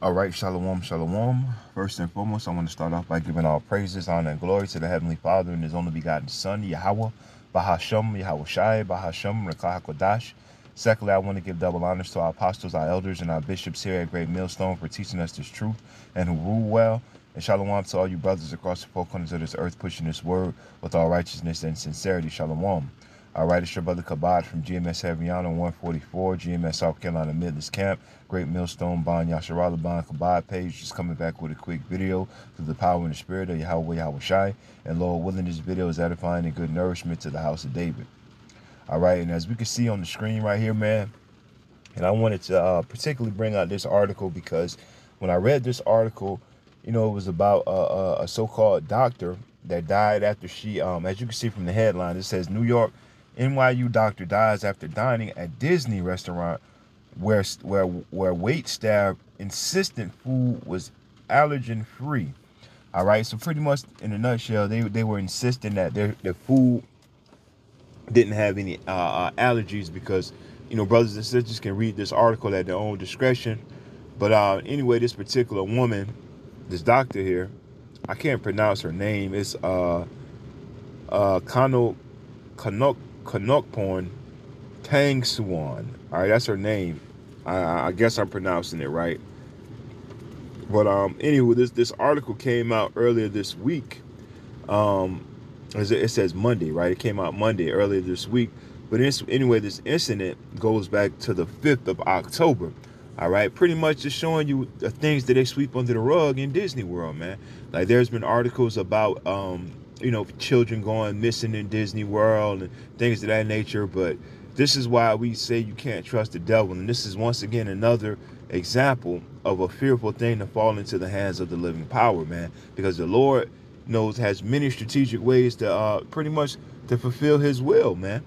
All right, Shalawam, Shalawam. First and foremost, I want to start off by giving all praises, honor, and glory to the Heavenly Father and His only begotten Son, Yahawah, bahasham, Yahawashi, bahasham, Rakahakodash. Secondly, I want to give double honors to our apostles, our elders, and our bishops here at Great Millstone for teaching us this truth and who rule well. And Shalom to all you brothers across the four corners of this earth pushing this word with all righteousness and sincerity. Shalom. All right, it's your brother Kabad from GMS Haviana 144, GMS South Carolina Midlands Camp, Great Millstone Bond Yasharahla Bond Kabad page. Just coming back with a quick video through the power and the spirit of Yahawah, Yahawashi. And Lord willing, this video is edifying and good nourishment to the house of David. All right, and as we can see on the screen right here, man, and I wanted to particularly bring out this article because when I read this article, you know, it was about a so-called doctor that died after she, as you can see from the headline, it says New York NYU doctor dies after dining at Disney restaurant where wait staff insisted food was allergen free. All right, so pretty much in a nutshell, they were insisting that their food didn't have any allergies because, you know, brothers and sisters can read this article at their own discretion. But anyway, this particular woman, this doctor here, I can't pronounce her name. It's Kanokporn Tang Suan. All right, that's her name. I guess I'm pronouncing it right. But anyway, this article came out earlier this week. It says Monday, right? It came out Monday earlier this week. But anyway, this incident goes back to the 5th of October. All right, pretty much just showing you the things that they sweep under the rug in Disney World, man. Like there's been articles about, you know, children going missing in Disney World and things of that nature. But this is why we say you can't trust the devil. And this is once again another example of a fearful thing to fall into the hands of the living power, man. Because the Lord has many strategic ways to pretty much to fulfill his will, man.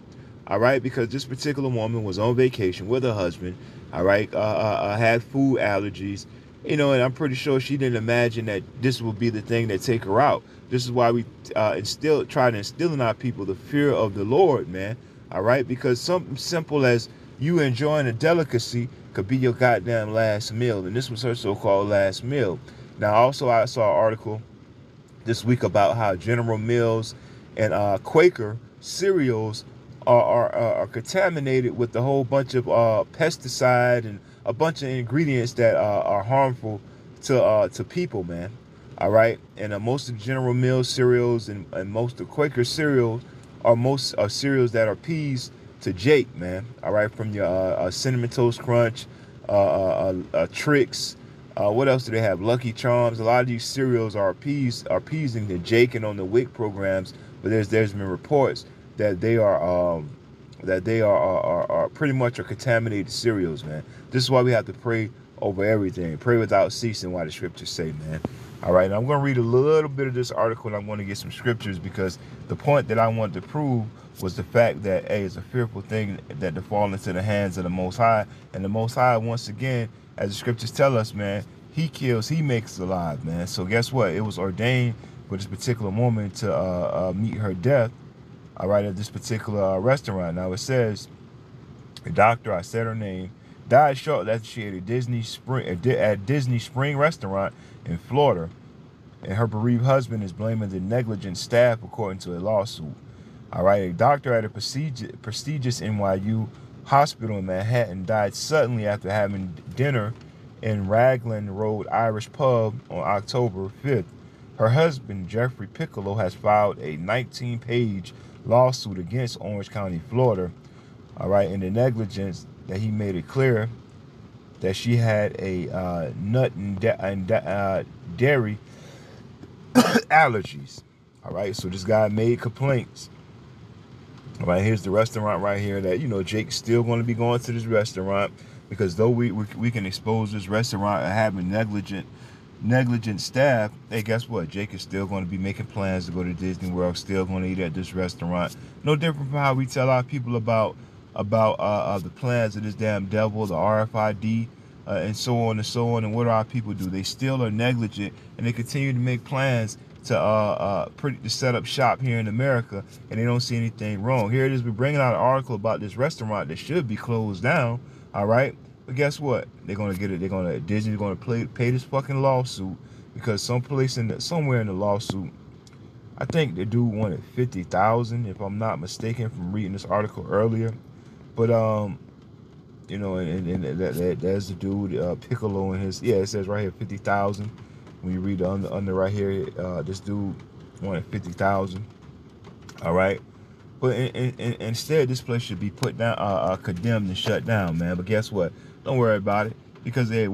All right, because this particular woman was on vacation with her husband, all right, had food allergies, you know, and I'm pretty sure she didn't imagine that this would be the thing that take her out. This is why we try to instill in our people the fear of the Lord, man. All right, because something simple as you enjoying a delicacy could be your goddamn last meal, and this was her so-called last meal. Now, also, I saw an article this week about how General Mills and Quaker cereals are contaminated with a whole bunch of pesticide and a bunch of ingredients that are harmful to people, man. All right, and most of General Mills cereals and most of Quaker cereals are cereals that are peas to Jake, man. All right, from your Cinnamon Toast Crunch, Trix. What else do they have? Lucky Charms. A lot of these cereals are appeasing the Jake and on the WIC programs, but there's been reports that they are pretty much contaminated cereals, man. This is why we have to pray over everything. Pray without ceasing, why the scriptures say, man. All right, now I'm going to read a little bit of this article, and I'm going to get some scriptures because the point that I wanted to prove was the fact that, hey, it's a fearful thing that to fall into the hands of the Most High. And the Most High, once again, as the scriptures tell us, man, he kills, he makes alive, man. So guess what? It was ordained for this particular woman to meet her death, all right, at this particular restaurant. Now it says, the doctor, I said her name, died shortly after she ate at Disney Spring restaurant in Florida, and her bereaved husband is blaming the negligent staff, according to a lawsuit. All right, a doctor at a prestigious NYU hospital in Manhattan died suddenly after having dinner in Raglan Road Irish pub on October 5th. Her husband, Jeffrey Piccolo, has filed a 19-page lawsuit against Orange County, Florida, all right, in the negligence that he made it clear that she had a nut and dairy allergies. All right, so this guy made complaints. All right, here's the restaurant right here that, you know, Jake's still going to be going to this restaurant because though we can expose this restaurant and having negligent staff, hey, guess what? Jake is still going to be making plans to go to Disney World, still going to eat at this restaurant. No different from how we tell our people about the plans of this damn devil, the RFID, and so on and so on. And what do our people do? They still are negligent, and they continue to make plans to set up shop here in America, and they don't see anything wrong. Here it is. We're bringing out an article about this restaurant that should be closed down. All right. But guess what? They're gonna get it. Disney's gonna pay this fucking lawsuit because somewhere in the lawsuit, I think the dude wanted 50,000, if I'm not mistaken, from reading this article earlier. But you know, and there's the dude Piccolo and his, it says right here 50,000. When you read the under right here, this dude wanted 50,000. All right. But instead, this place should be put down, condemned and shut down, man. But guess what? Don't worry about it, because the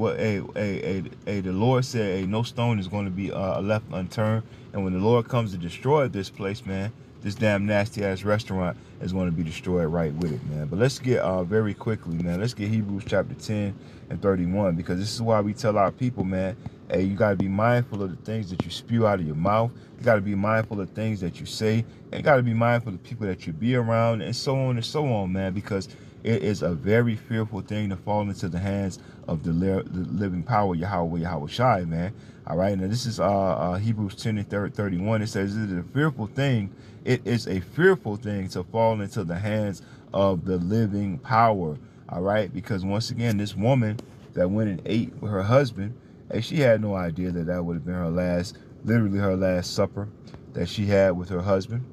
Lord said, no stone is going to be left unturned. And when the Lord comes to destroy this place, man, this damn nasty ass restaurant is going to be destroyed right with it, man. But let's get very quickly, man. Let's get Hebrews chapter 10 and 31, because this is why we tell our people, man, hey, you got to be mindful of the things that you spew out of your mouth. You got to be mindful of things that you say. And you got to be mindful of the people that you be around, and so on and so on, man, because it is a very fearful thing to fall into the hands of the living power, Yahawah, Yahawashi, man. All right, now this is Hebrews 10 and 31. It says it is a fearful thing. It is a fearful thing to fall into the hands of the living power. All right, because once again, this woman that went and ate with her husband, and she had no idea that that would have been her literally her last supper that she had with her husband.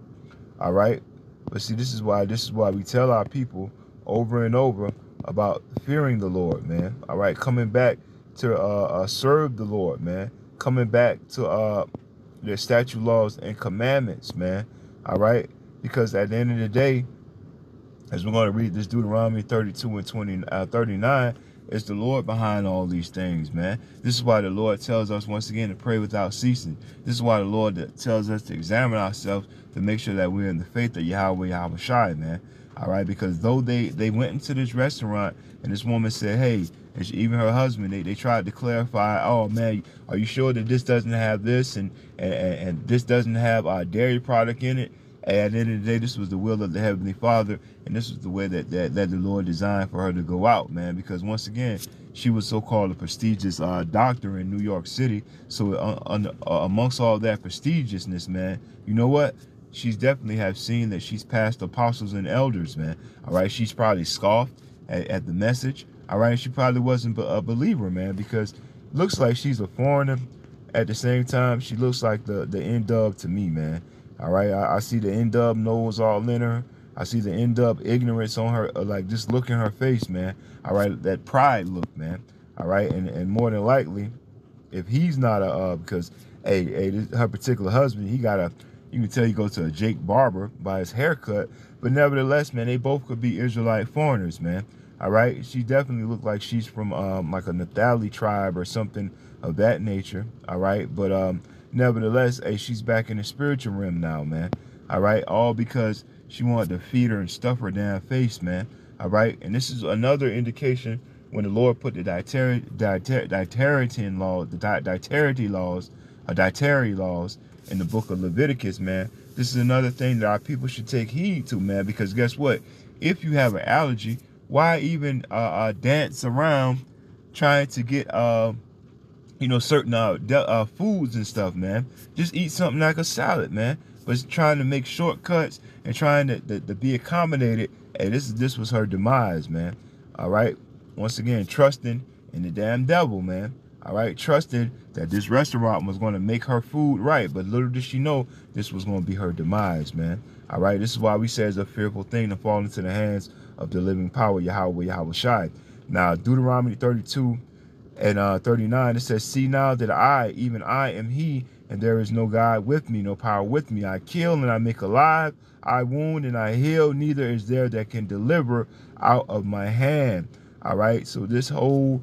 All right, but see, this is why we tell our people over and over about fearing the Lord, man. All right, coming back to serve the Lord, man. Coming back to their statute, laws, and commandments, man. All right, because at the end of the day, as we're going to read this Deuteronomy 32 and 39, it's the Lord behind all these things, man. This is why the Lord tells us once again to pray without ceasing. This is why the Lord tells us to examine ourselves to make sure that we're in the faith of Yahawah, Yahawashi, man. All right, because though they went into this restaurant and this woman said, hey, and even her husband, they tried to clarify, oh man, are you sure that this doesn't have this and this doesn't have a dairy product in it? And at the end of the day, this was the will of the Heavenly Father, and this was the way that the Lord designed for her to go out, man. Because once again, she was so-called a prestigious doctor in New York City. So amongst all that prestigiousness, man, you know what? She's definitely have seen that she's past apostles and elders, man. All right, she's probably scoffed at the message. All right, she probably wasn't a believer, man, because looks like she's a foreigner. At the same time, she looks like the N-dub to me, man. All right, I see the N-dub nose all in her. I see the N-dub ignorance on her, like just look in her face, man. All right, that pride look, man. All right, and more than likely, if he's not because her particular husband, he got you can tell you go to a Jake Barber by his haircut, but nevertheless, man, they both could be Israelite foreigners, man. All right, she definitely looked like she's from like a Naphtali tribe or something of that nature. All right, but nevertheless, hey, she's back in the spiritual realm now, man. All right, all because she wanted to feed her and stuff her damn face, man. All right, and this is another indication when the Lord put the dietary laws in the book of Leviticus, man. This is another thing that our people should take heed to, man, because guess what? If you have an allergy, why even dance around trying to get certain foods and stuff, man? Just eat something like a salad, man. But trying to make shortcuts and trying to be accommodated, hey, this was her demise, man. All right, once again, trusting in the damn devil, man. All right, trusted that this restaurant was going to make her food right, but little did she know this was going to be her demise, man. All right, this is why we say it's a fearful thing to fall into the hands of the living power, Yahawah, Yahawashi. Now, Deuteronomy 32 and 39, it says, see now that I, even I, am he, and there is no God with me, no power with me. I kill and I make alive, I wound and I heal, neither is there that can deliver out of my hand. All right, so this whole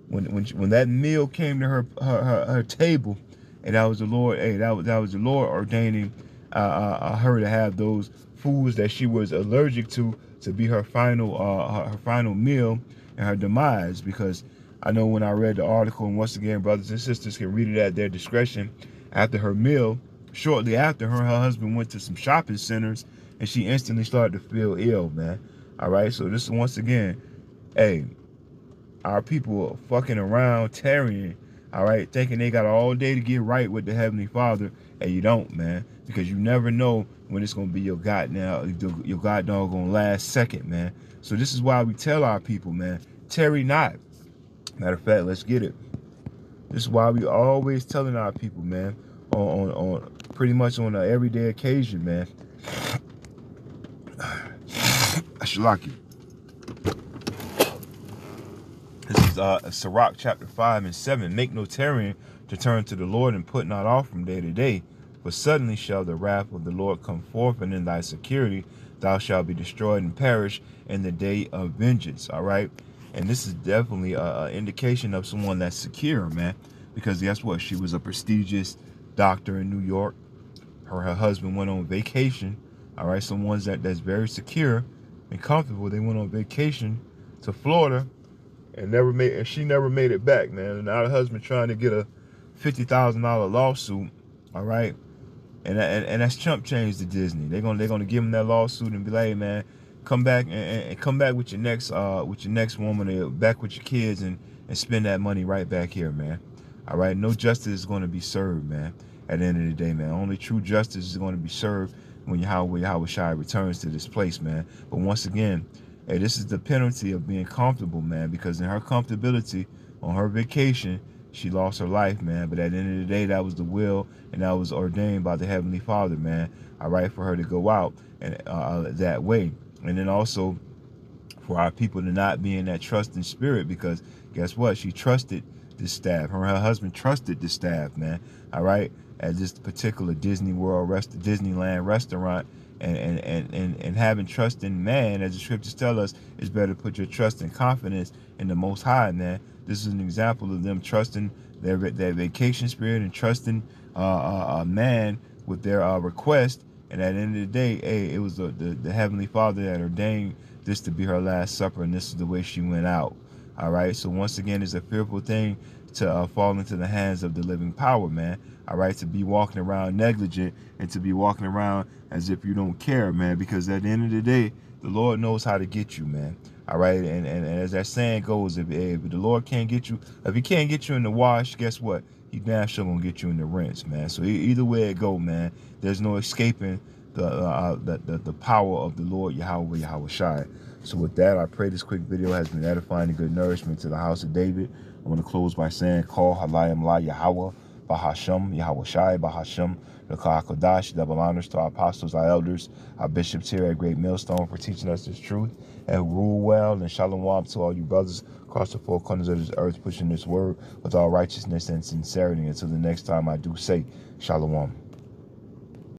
when that meal came to her table, and that was the Lord, hey, that was the Lord ordaining her to have those foods that she was allergic to be her final meal and her demise. Because I know when I read the article, and once again, brothers and sisters can read it at their discretion, after her meal, shortly after, her husband went to some shopping centers, and she instantly started to feel ill, man. All right, so this is once again, hey, our people are fucking around, tarrying, all right, thinking they got all day to get right with the Heavenly Father, and you don't, man, because you never know when it's going to be your God doggone last second, man. So this is why we tell our people, man, tarry not, Matter of fact, let's get it. This is why we always telling our people, man, on pretty much on an everyday occasion, man. Shalaki. This is Sirach chapter 5 and 7. Make no tarrying to turn to the Lord, and put not off from day to day. For suddenly shall the wrath of the Lord come forth, and in thy security thou shalt be destroyed and perish in the day of vengeance. All right. And this is definitely an indication of someone that's secure, man. Because guess what? She was a prestigious doctor in New York. Her husband went on vacation. All right. Someone that's very secure and comfortable. They went on vacation to Florida and she never made it back, man. And now the husband trying to get a $50,000 lawsuit. All right. And that's chump change to Disney. They're gonna give him that lawsuit and be like, hey, man, come back and come back with your next woman, or back with your kids, and spend that money right back here, man. All right, no justice is going to be served, man. At the end of the day, man, only true justice is going to be served when Yahawashi returns to this place, man. But once again, hey, this is the penalty of being comfortable, man. Because in her comfortability on her vacation, she lost her life, man. But at the end of the day, that was the will, and that was ordained by the Heavenly Father, man. All right, for her to go out and that way. And then also for our people to not be in that trusting spirit, because guess what? She trusted this staff. Her husband trusted this staff, man. All right, at this particular Disneyland restaurant. And having trust in man, as the scriptures tell us, is better to put your trust and confidence in the Most High, man. This is an example of them trusting their vacation spirit and trusting a man with their request. And at the end of the day, hey, it was the Heavenly Father that ordained this to be her last supper, and this is the way she went out. All right. So once again, it's a fearful thing to fall into the hands of the living power, man. All right, to be walking around negligent and to be walking around as if you don't care, man. Because at the end of the day, the Lord knows how to get you, man. All right, and as that saying goes, if the Lord can't get you, if He can't get you in the wash, guess what? He damn sure gonna get you in the rinse, man. So either way it go, man, there's no escaping the power of the Lord Yahawashi. So with that, I pray this quick video has been edifying and good nourishment to the house of David. I want to close by saying, Call Halayim La Yahawah, bahasham, Yahawashi, bahasham, the Kodash, double honors to our apostles, our elders, our bishops here at Great Millstone for teaching us this truth and rule well. And Shalawam to all you brothers across the four corners of this earth, pushing this word with all righteousness and sincerity. Until the next time, I do say, Shalawam.